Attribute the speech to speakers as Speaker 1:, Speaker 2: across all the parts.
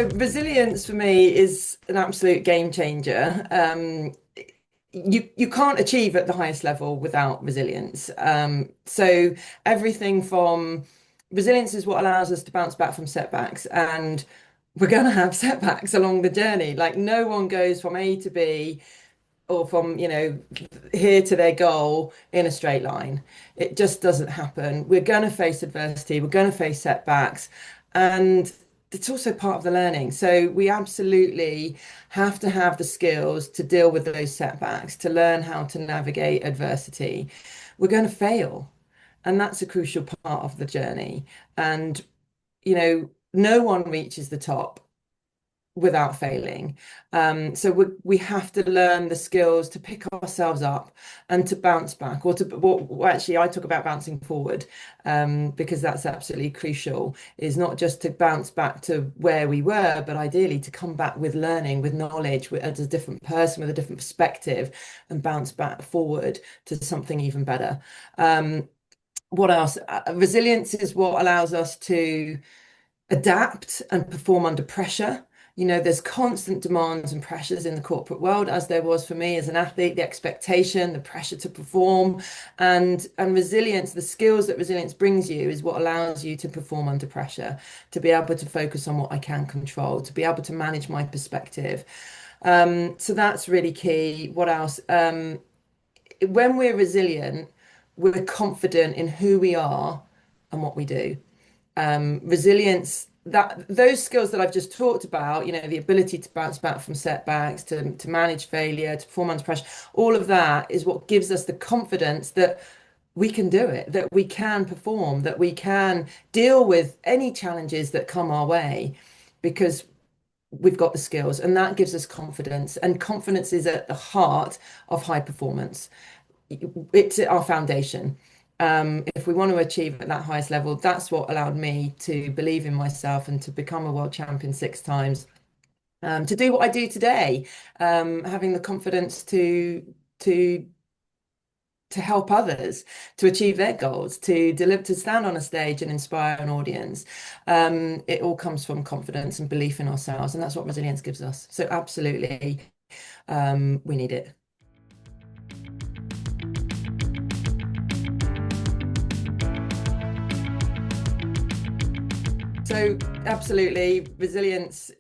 Speaker 1: Resilience for me is an absolute game changer. You can't achieve at the highest level without resilience. So everything from resilience is what allows us to bounce back from setbacks, and we're going to have setbacks along the journey. Like no one goes from A to B or from, here to their goal in a straight line. It just doesn't happen. We're going to face adversity, we're going to face setbacks, and it's also part of the learning. So we absolutely have to have the skills to deal with those setbacks, to learn how to navigate adversity. We're going to fail, and that's a crucial part of the journey. And, no one reaches the top without failing. So we have to learn the skills to pick ourselves up and to bounce back, or to, well, actually, I talk about bouncing forward, because that's absolutely crucial, is not just to bounce back to where we were, but ideally to come back with learning, with knowledge, as a different person, with a different perspective, and bounce back forward to something even better. What else? Resilience is what allows us to adapt and perform under pressure. There's constant demands and pressures in the corporate world, as there was for me as an athlete, the expectation, the pressure to perform, and resilience, the skills that resilience brings you is what allows you to perform under pressure, to be able to focus on what I can control, to be able to manage my perspective. So that's really key. What else? When we're resilient, we're confident in who we are and what we do. Resilience, that those skills that I've just talked about, the ability to bounce back from setbacks, to manage failure, to perform under pressure, all of that is what gives us the confidence that we can do it, that we can perform, that we can deal with any challenges that come our way, because we've got the skills, and that gives us confidence. And confidence is at the heart of high performance. It's our foundation. If we want to achieve at that highest level, that's what allowed me to believe in myself and to become a world champion 6 times, to do what I do today, having the confidence to to help others to achieve their goals, to deliver, to stand on a stage and inspire an audience. It all comes from confidence and belief in ourselves, and that's what resilience gives us. So absolutely, we need it. So absolutely, resilience,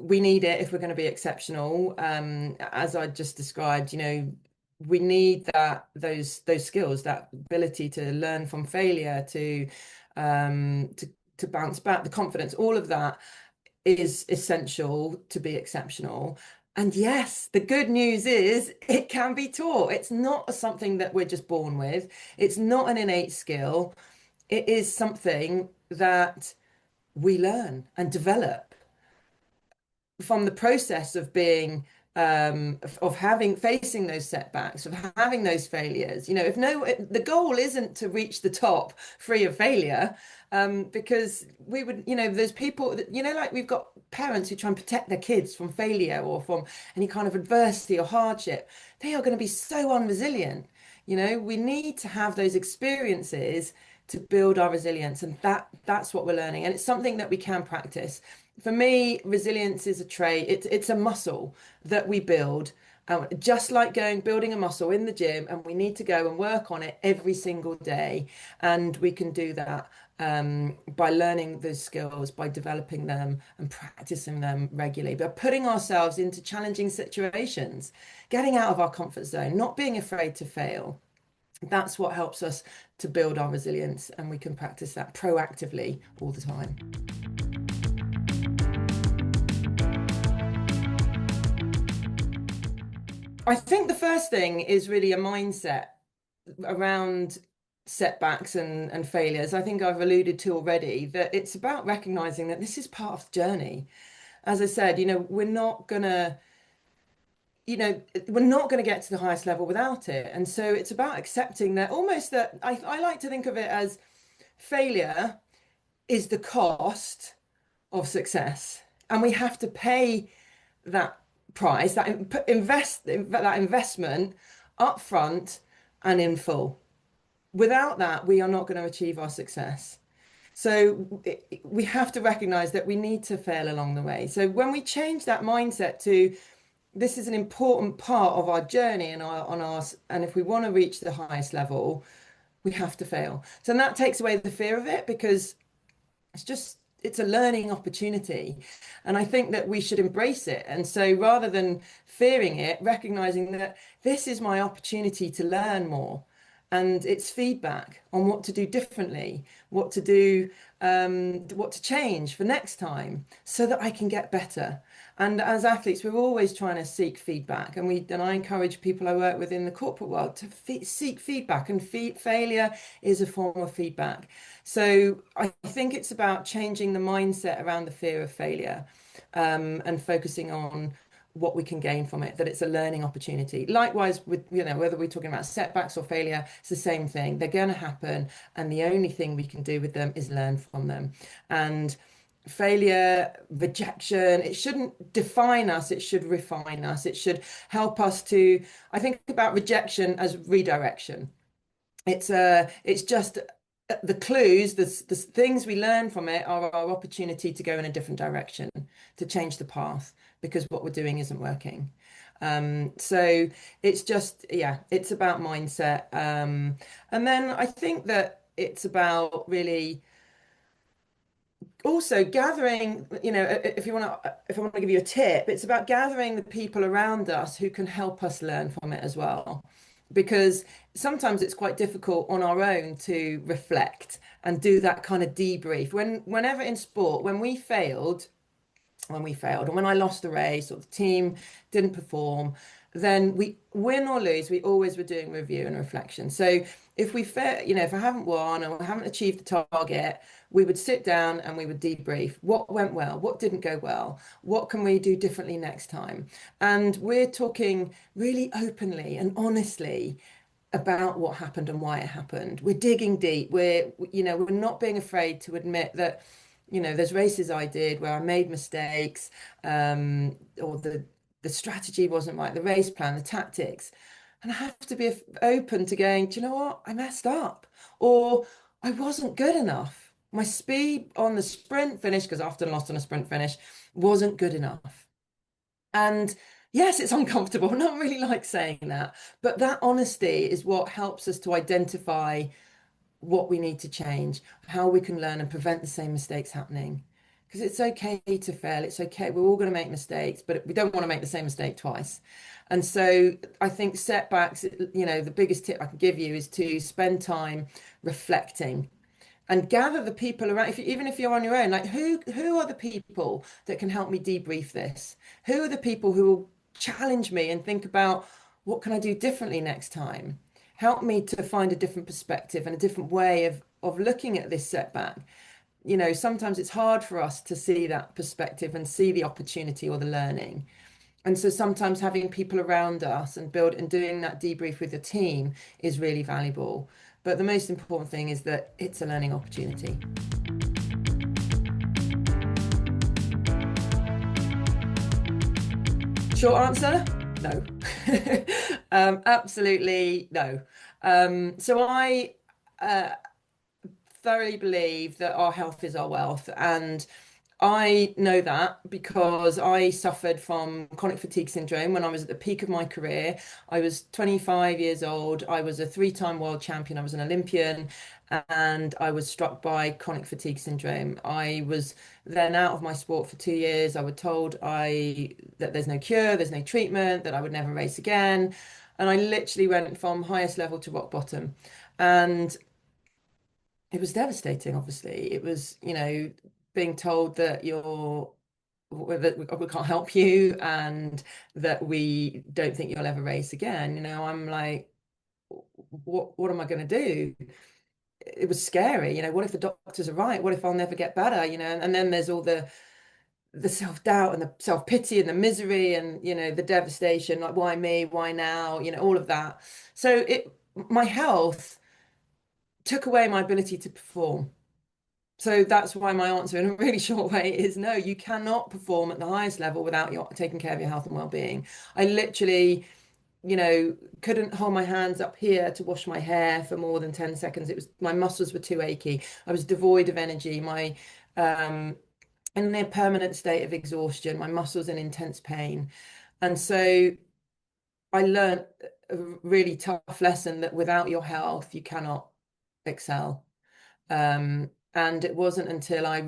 Speaker 1: we need it if we're going to be exceptional. As I just described, we need those skills, that ability to learn from failure, to bounce back, the confidence, all of that is essential to be exceptional. And yes, the good news is it can be taught. It's not something that we're just born with. It's not an innate skill. It is something that we learn and develop from the process of being, of having, facing those setbacks, of having those failures. If no, the goal isn't to reach the top free of failure, because we would, there's people that, like we've got parents who try and protect their kids from failure or from any kind of adversity or hardship. They are going to be so unresilient. We need to have those experiences to build our resilience, and that's what we're learning, and it's something that we can practice. For me, resilience is a trait. It's a muscle that we build, just like building a muscle in the gym, and we need to go and work on it every single day. And we can do that, by learning those skills, by developing them and practicing them regularly, by putting ourselves into challenging situations, getting out of our comfort zone, not being afraid to fail. That's what helps us to build our resilience, and we can practice that proactively all the time. I think the first thing is really a mindset around setbacks and failures. I think I've alluded to already that it's about recognizing that this is part of the journey. As I said, we're not going to get to the highest level without it. And so it's about accepting that, almost, that I like to think of it as failure is the cost of success. And we have to pay that price, that investment up front and in full. Without that, we are not going to achieve our success. So we have to recognize that we need to fail along the way. So when we change that mindset to this is an important part of our journey and and if we want to reach the highest level, we have to fail. So that takes away the fear of it because it's a learning opportunity. And I think that we should embrace it. And so rather than fearing it, recognizing that this is my opportunity to learn more. And it's feedback on what to do differently, what to do, what to change for next time so that I can get better. And as athletes, we're always trying to seek feedback. And I encourage people I work with in the corporate world to seek feedback. And failure is a form of feedback. So I think it's about changing the mindset around the fear of failure, and focusing on what we can gain from it, that it's a learning opportunity. Likewise, with whether we're talking about setbacks or failure, it's the same thing. They're going to happen, and the only thing we can do with them is learn from them. And failure, rejection, it shouldn't define us, it should refine us. It should help us to, I think about rejection as redirection. It's just the clues, the things we learn from it are our opportunity to go in a different direction, to change the path because what we're doing isn't working. So it's just, yeah, it's about mindset. And then I think that it's about really also gathering, if I want to give you a tip, it's about gathering the people around us who can help us learn from it as well. Because sometimes it's quite difficult on our own to reflect and do that kind of debrief. Whenever in sport, when we failed and when I lost the race or the team didn't perform, then we win or lose, we always were doing review and reflection. So if we fail, if I haven't won or I haven't achieved the target, we would sit down and we would debrief what went well, what didn't go well, what can we do differently next time. And we're talking really openly and honestly about what happened and why it happened. We're digging deep. We're not being afraid to admit that, there's races I did where I made mistakes, or the strategy wasn't right, the race plan, the tactics. And I have to be open to going, do you know what? I messed up, or I wasn't good enough. My speed on the sprint finish, because I often lost on a sprint finish, wasn't good enough. And yes, it's uncomfortable. Not really like saying that, but that honesty is what helps us to identify what we need to change, how we can learn and prevent the same mistakes happening. Because it's okay to fail. It's okay. We're all going to make mistakes, but we don't want to make the same mistake twice. And so I think setbacks, the biggest tip I can give you is to spend time reflecting and gather the people around. Even if you're on your own, like who are the people that can help me debrief this? Who are the people who will challenge me and think about what can I do differently next time? Help me to find a different perspective and a different way of looking at this setback. Sometimes it's hard for us to see that perspective and see the opportunity or the learning. And so sometimes having people around us and doing that debrief with the team is really valuable. But the most important thing is that it's a learning opportunity. Short answer, no. Absolutely no. So I thoroughly believe that our health is our wealth. And I know that because I suffered from chronic fatigue syndrome when I was at the peak of my career. I was 25 years old. I was a three-time world champion. I was an Olympian, and I was struck by chronic fatigue syndrome. I was then out of my sport for 2 years. I was told that there's no cure, there's no treatment, that I would never race again. And I literally went from highest level to rock bottom. And it was devastating, obviously. It was, being told that that we can't help you and that we don't think you'll ever race again. I'm like, what am I going to do? It was scary. What if the doctors are right? What if I'll never get better? And then there's all the self-doubt and the self-pity and the misery and, the devastation, like why me? Why now? All of that. So my health took away my ability to perform. So that's why my answer in a really short way is no, you cannot perform at the highest level without taking care of your health and well-being. I literally couldn't hold my hands up here to wash my hair for more than 10 seconds. It was my muscles were too achy. I was devoid of energy. My in a permanent state of exhaustion, my muscles in intense pain. And so I learned a really tough lesson that without your health, you cannot excel. And it wasn't until I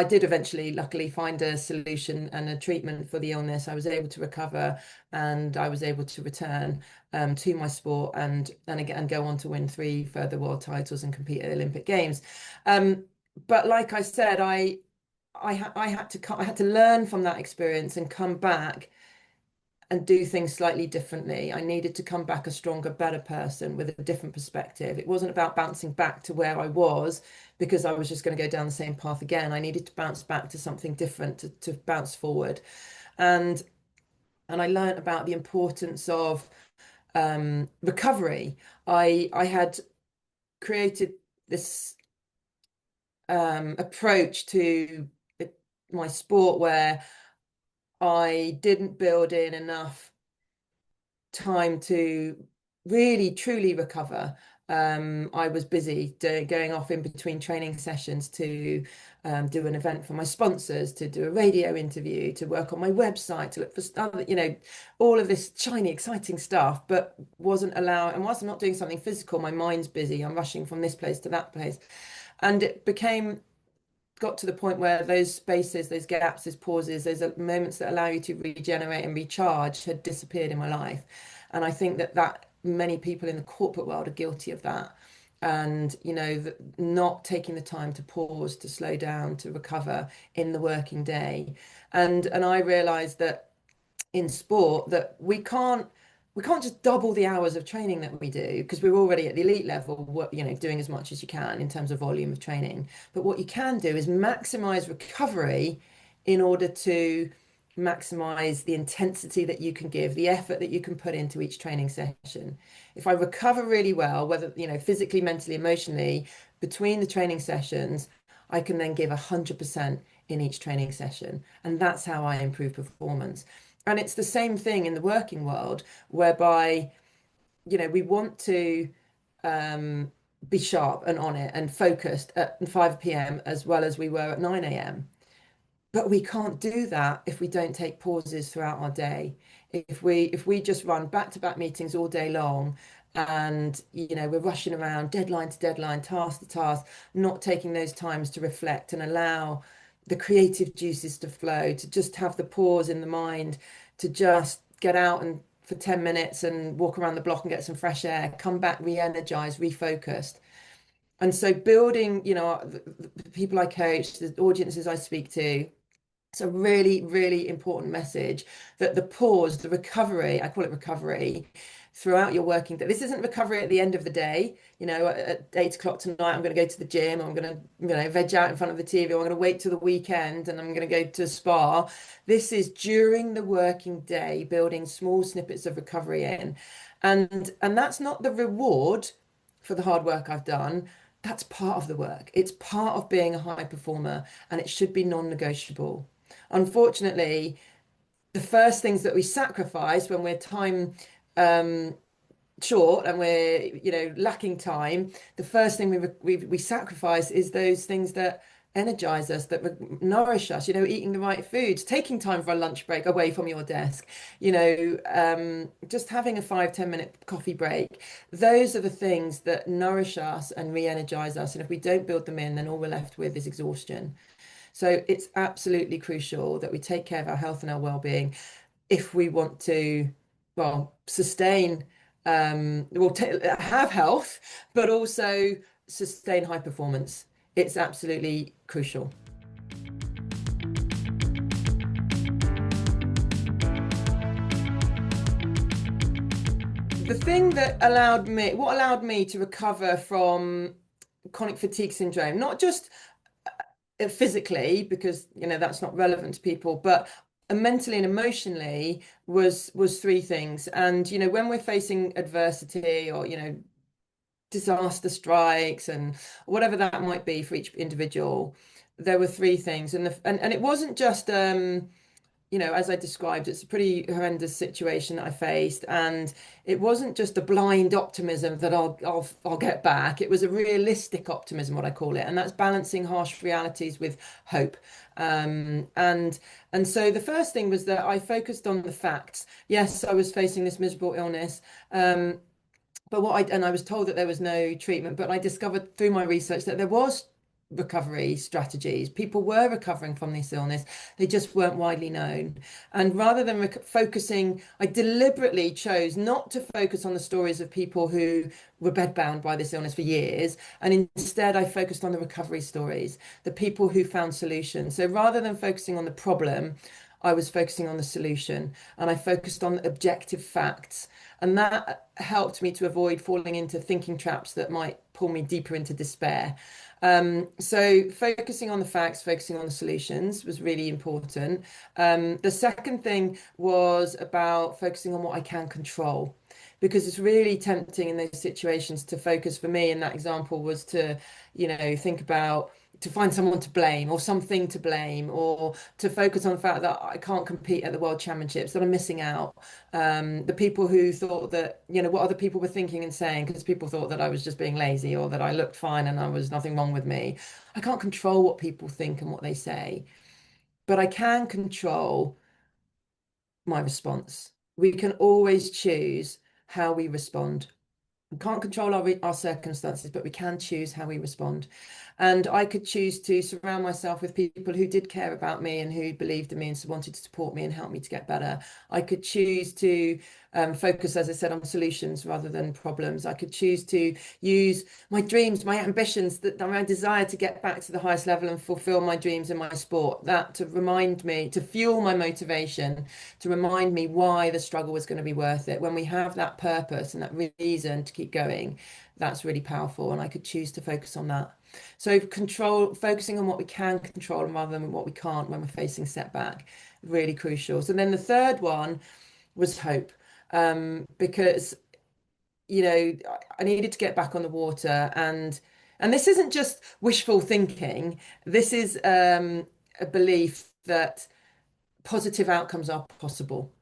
Speaker 1: did eventually, luckily, find a solution and a treatment for the illness. I was able to recover, and I was able to return to my sport and again go on to win three further world titles and compete at the Olympic Games. Um, but like I said, I had to learn from that experience and come back and do things slightly differently. I needed to come back a stronger, better person with a different perspective. It wasn't about bouncing back to where I was because I was just going to go down the same path again. I needed to bounce back to something different to bounce forward. And and I learned about the importance of recovery. I had created this approach to my sport where I didn't build in enough time to really truly recover. I was busy going off in between training sessions to do an event for my sponsors, to do a radio interview, to work on my website, to look for other, all of this shiny, exciting stuff, but wasn't allowed. And whilst I'm not doing something physical, my mind's busy. I'm rushing from this place to that place. And it got to the point where those spaces, those gaps, those pauses, those moments that allow you to regenerate and recharge had disappeared in my life. And I think that many people in the corporate world are guilty of that. And, not taking the time to pause, to slow down, to recover in the working day. And I realized that in sport that we can't just double the hours of training that we do because we're already at the elite level, doing as much as you can in terms of volume of training. But what you can do is maximize recovery in order to maximize the intensity that you can give, the effort that you can put into each training session. If I recover really well, whether, physically, mentally, emotionally, between the training sessions, I can then give 100% in each training session. And that's how I improve performance. And it's the same thing in the working world, whereby, we want to be sharp and on it and focused at 5 p.m. as well as we were at 9 a.m. But we can't do that if we don't take pauses throughout our day. If we just run back-to-back meetings all day long and we're rushing around deadline to deadline, task to task, not taking those times to reflect and allow the creative juices to flow, to just have the pause in the mind, to just get out and for 10 minutes and walk around the block and get some fresh air, come back re-energized, refocused. And so building, the people I coach, the audiences I speak to, it's a really, really important message that the pause, the recovery, I call it recovery, throughout your working day. This isn't recovery at the end of the day. At 8 o'clock tonight, I'm going to go to the gym. I'm going to, veg out in front of the TV. I'm going to wait till the weekend and I'm going to go to a spa. This is during the working day, building small snippets of recovery in. And that's not the reward for the hard work I've done. That's part of the work. It's part of being a high performer and it should be non-negotiable. Unfortunately, the first things that we sacrifice when we're time short and we're lacking time, the first thing we sacrifice is those things that energize us, that nourish us, eating the right foods, taking time for a lunch break away from your desk, just having a 5-10 minute coffee break. Those are the things that nourish us and re-energize us, and if we don't build them in, then all we're left with is exhaustion. So it's absolutely crucial that we take care of our health and our well-being if we want to, well, sustain, have health, but also sustain high performance. It's absolutely crucial. What allowed me to recover from chronic fatigue syndrome, not just physically, because that's not relevant to people, but mentally and emotionally was three things. And when we're facing adversity or disaster strikes and whatever that might be for each individual, there were three things. And it wasn't just as I described, it's a pretty horrendous situation that I faced, and it wasn't just a blind optimism that I'll get back. It was a realistic optimism, what I call it, and that's balancing harsh realities with hope. Um, and and so the first thing was that I focused on the facts. Yes, I was facing this miserable illness. But I was told that there was no treatment, but I discovered through my research that there was recovery strategies. People were recovering from this illness. They just weren't widely known. And rather than focusing, I deliberately chose not to focus on the stories of people who were bedbound by this illness for years. And instead, I focused on the recovery stories, the people who found solutions. So rather than focusing on the problem, I was focusing on the solution, and I focused on objective facts. And that helped me to avoid falling into thinking traps that might pull me deeper into despair. So focusing on the facts, focusing on the solutions was really important. The second thing was about focusing on what I can control, because it's really tempting in those situations to focus. For me, in that example, was to, think about to find someone to blame or something to blame, or to focus on the fact that I can't compete at the World Championships, that I'm missing out. The people who thought that, what other people were thinking and saying, because people thought that I was just being lazy or that I looked fine and there was nothing wrong with me. I can't control what people think and what they say, but I can control my response. We can always choose how we respond. We can't control our circumstances, but we can choose how we respond. And I could choose to surround myself with people who did care about me and who believed in me and wanted to support me and help me to get better. I could choose to focus, as I said, on solutions rather than problems. I could choose to use my dreams, my ambitions, that my desire to get back to the highest level and fulfill my dreams in my sport. That to remind me, to fuel my motivation, to remind me why the struggle was going to be worth it. When we have that purpose and that reason to keep going, that's really powerful. And I could choose to focus on that. So focusing on what we can control rather than what we can't when we're facing setback, really crucial. So then the third one was hope, because I needed to get back on the water, and this isn't just wishful thinking. This is a belief that positive outcomes are possible.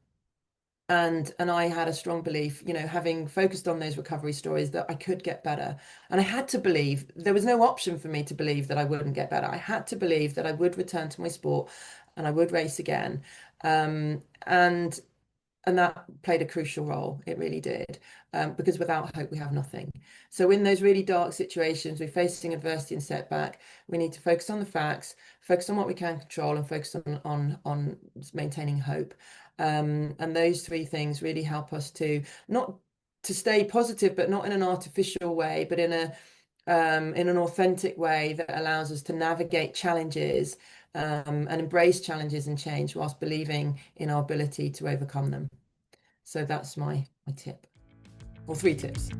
Speaker 1: And I had a strong belief, having focused on those recovery stories, that I could get better. And I had to believe there was no option for me to believe that I wouldn't get better. I had to believe that I would return to my sport and I would race again. And that played a crucial role. It really did. Because without hope, we have nothing. So in those really dark situations, we're facing adversity and setback. We need to focus on the facts, focus on what we can control, and focus on maintaining hope. And those three things really help us to not to stay positive, but not in an artificial way, but in an authentic way that allows us to navigate challenges, and embrace challenges and change whilst believing in our ability to overcome them. So that's my tip, or three tips.